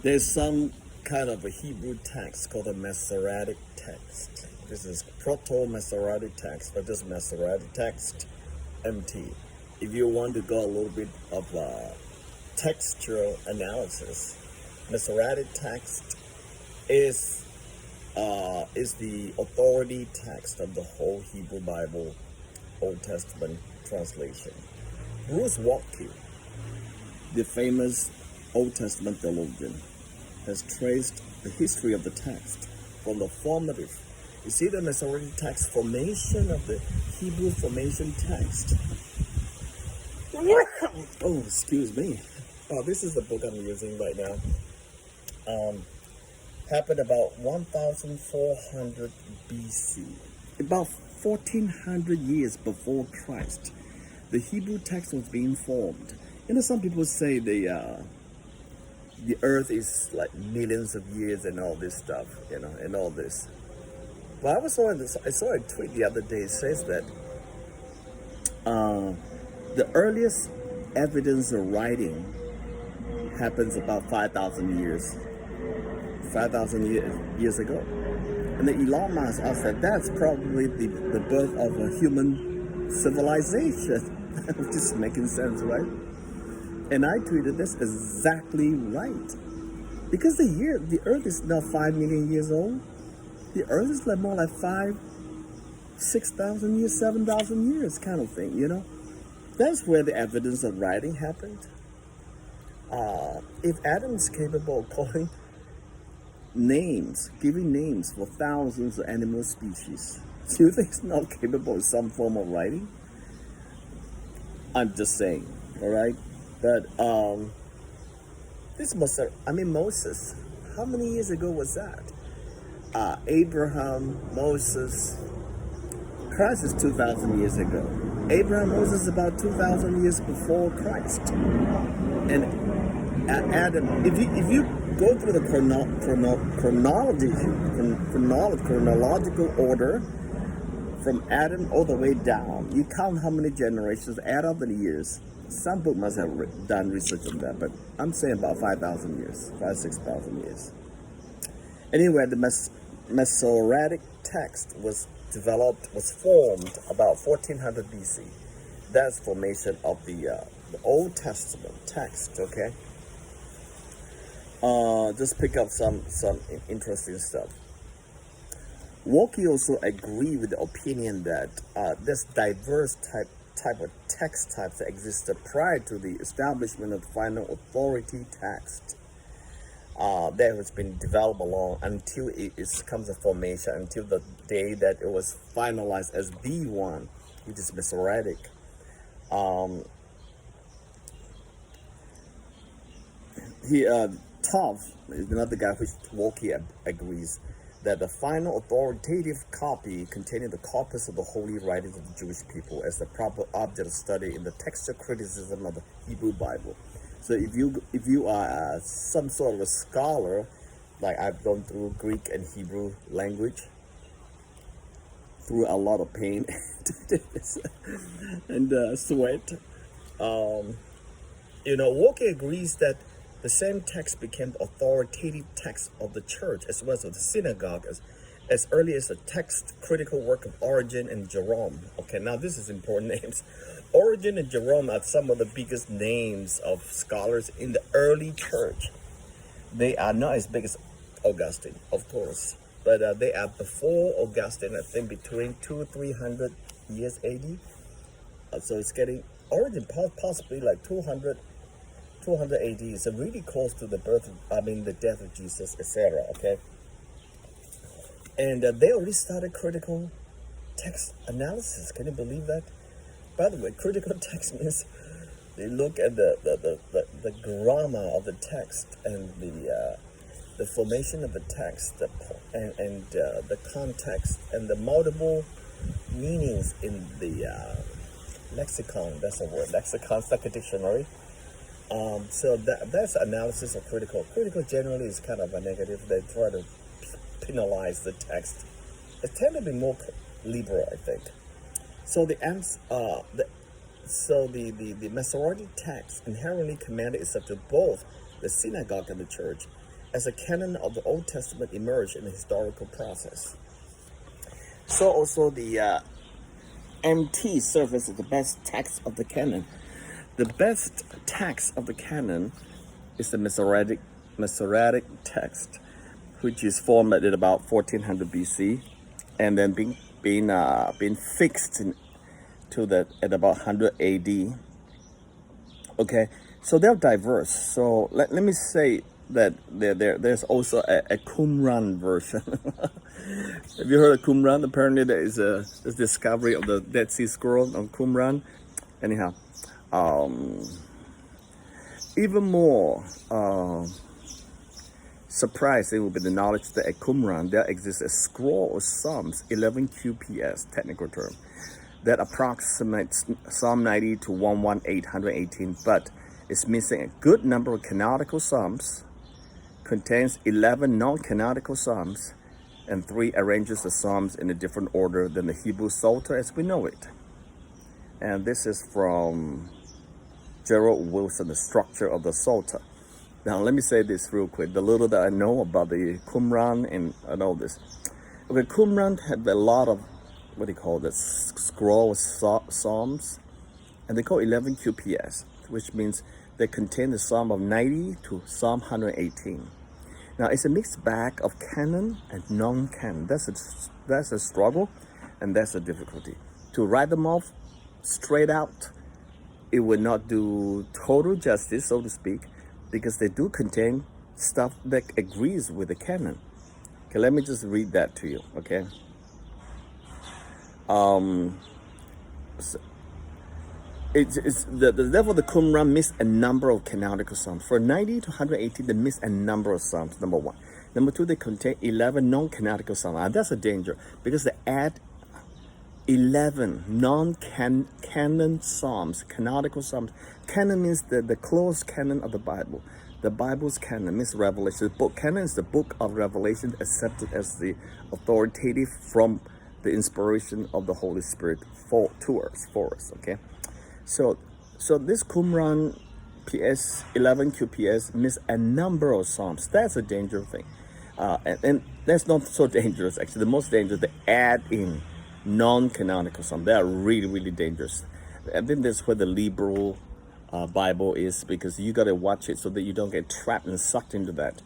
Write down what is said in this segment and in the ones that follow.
There's some kind of a Hebrew text called a Masoretic text. This is Proto-Masoretic text, or just Masoretic text, MT. If you want to go a little bit of textual analysis, Masoretic text is the authority text of the whole Hebrew Bible, Old Testament translation. Bruce Waltke, the famous Old Testament theologian, has traced the history of the text from the formative. You see the Masoretic text formation of the Hebrew formation text. Oh, excuse me. Oh, this is the book I'm using right now. Happened about 1400 BC. About 1400 years before Christ, the Hebrew text was being formed. Some people say the earth is like millions of years and all this stuff, and all this. But I saw a tweet the other day. It says that the earliest evidence of writing happens about 5,000 years ago. And then Elon Musk said that's probably the birth of a human civilization, which is making sense, right? And I tweeted this exactly right. Because the earth is now 5 million years old. The earth is like more like 6,000 years, 7,000 years kind of thing, That's where the evidence of writing happened. If Adam is capable of giving names for thousands of animal species, do you think he's not capable of some form of writing? I'm just saying, all right? But Moses, how many years ago was that? Abraham, Moses, Christ is 2,000 years ago. Abraham, Moses, about 2,000 years before Christ. And Adam, if you go through the chronological order from Adam all the way down, you count how many generations, add up the years. Some book must have done research on that, but I'm saying about 5,000 years, 6,000 years. Anyway, the Masoretic text was formed about 1400 BC. That's formation of the Old Testament text, okay? Just pick up some interesting stuff. Waltke also agreed with the opinion that there's diverse type of text types that existed prior to the establishment of the final authority text. That has been developed along until it comes to formation, until the day that it was finalized as the one, which is Masoretic. Tov is another guy which Waltke agrees that the final authoritative copy containing the corpus of the holy writings of the Jewish people as the proper object of study in the textual criticism of the Hebrew Bible. So if you are some sort of a scholar, like I've gone through Greek and Hebrew language, through a lot of pain and sweat, Waltke agrees that the same text became the authoritative text of the church as well as of the synagogue as early as the text critical work of Origen and Jerom. Okay, now this is important names. Origen and Jerom are some of the biggest names of scholars in the early church. They are not as big as Augustine, of course, but they are before Augustine, I think between 200-300 years AD. So it's getting, Origen possibly like 200 AD, so really close to the death of Jesus, etc. Okay, and they already started critical text analysis. Can you believe that? By the way, critical text means they look at the grammar of the text and the formation of the text, and the context and the multiple meanings in the lexicon. That's a word. Lexicon's like a dictionary. So that's analysis of critical. Critical generally is kind of a negative. They try to penalize the text. They tend to be more liberal, I think. So the Masoretic text inherently commanded itself to both the synagogue and the church. as a canon of the Old Testament emerged in the historical process. So also the MT serves as the best text of the canon. The best text of the canon is the Masoretic text, which is formed at about 1400 BC, and then being fixed at about 100 AD. Okay, so they're diverse. So let me say that there's also a Qumran version. Have you heard of Qumran? Apparently there is a discovery of the Dead Sea Scroll on Qumran. Anyhow, even more surprising will be the knowledge that at Qumran there exists a scroll of Psalms, 11 QPS, technical term, that approximates Psalm 90 to 118, but is missing a good number of canonical Psalms, contains 11 non-canonical Psalms, and 3 arranges the Psalms in a different order than the Hebrew Psalter as we know it. And this is from Jerom Wilson, The Structure of the Psalter. Now, let me say this real quick. The little that I know about the Qumran and all this. Okay, Qumran had a lot of, what do you call this, scroll Psalms, and they call 11 QPS, which means they contain the Psalm of 90 to Psalm 118. Now, it's a mixed bag of canon and non-canon. That's a struggle, and that's a difficulty. To write them off straight out, it would not do total justice, so to speak, because they do contain stuff that agrees with the canon. Okay, let me just read that to you, okay? Therefore, the Qumran missed a number of canonical Psalms. For 90 to 118, they missed a number of Psalms, number one. Number two, they contain 11 non-canonical Psalms. And that's a danger, because they add 11 non-canon Psalms, canonical Psalms. Canon means the closed canon of the Bible. The Bible's canon means Revelation. The book canon is the book of Revelation, accepted as the authoritative from the inspiration of the Holy Spirit for us, okay? So this Qumran PS 11 QPS miss a number of Psalms. That's a dangerous thing, and that's not so dangerous actually. The most dangerous, they add in non-canonical Psalms. They are really, really dangerous. I think that's where the liberal Bible is, because you got to watch it so that you don't get trapped and sucked into that.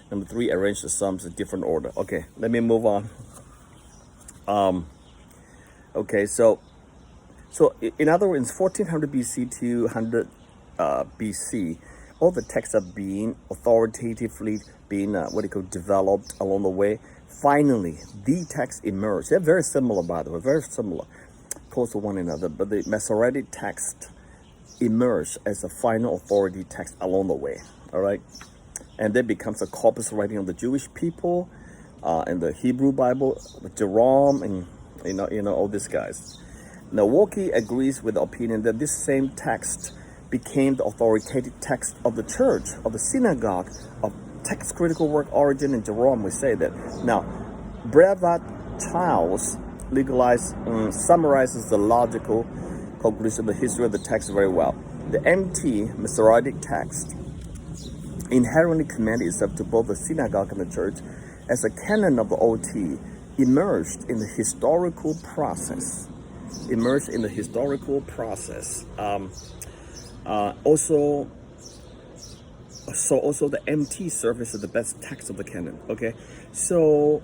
Number three, arrange the Psalms in different order. Okay, let me move on. Okay, so in other words, 1400 BC to 100 BC, all the texts are being authoritatively developed along the way. Finally, the text emerged. They're very similar, by the way, very similar, close to one another. But the Masoretic text emerged as a final authority text along the way. All right, and that becomes a corpus writing of the Jewish people, and the Hebrew Bible, Jerom, and you know all these guys. Now, Walkie agrees with the opinion that this same text became the authoritative text of the church, of the synagogue, of text critical work Origin and Jerom. We say that. Now, Brevat Childs summarizes the logical conclusion of the history of the text very well. The MT Masoretic text inherently commended itself to both the synagogue and the church as a canon of the OT, emerged in the historical process. Also the MT serves as the best text of the canon. Okay, so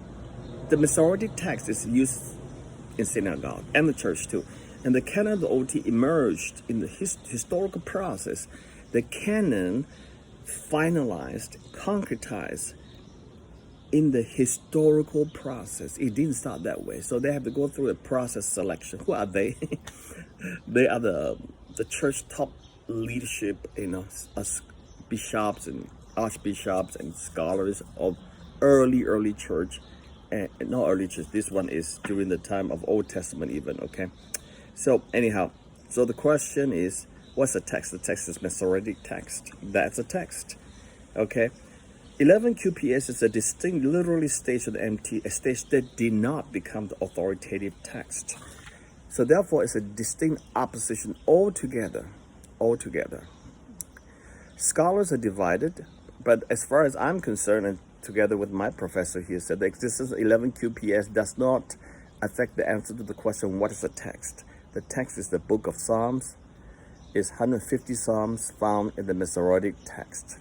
the Masoretic text is used in synagogue and the church too, and the canon of the OT emerged in the historical process. The canon finalized, concretized in the historical process. It didn't start that way, so they have to go through a process selection. Who are they? They are the church top leadership, as bishops and archbishops and scholars of early church, and not early church. This one is during the time of Old Testament even. Okay, so anyhow, so the question is, what's the text? The text is Masoretic text. That's a text. Okay. 11 QPS is a distinct literary stage of the MT, a stage that did not become the authoritative text. So therefore, it's a distinct opposition altogether. Scholars are divided But as far as I'm concerned, and together with my professor here, said the existence of 11 QPS does not affect the answer to the question, what is a text? The text is the book of Psalms, is 150 Psalms found in the Masoretic text.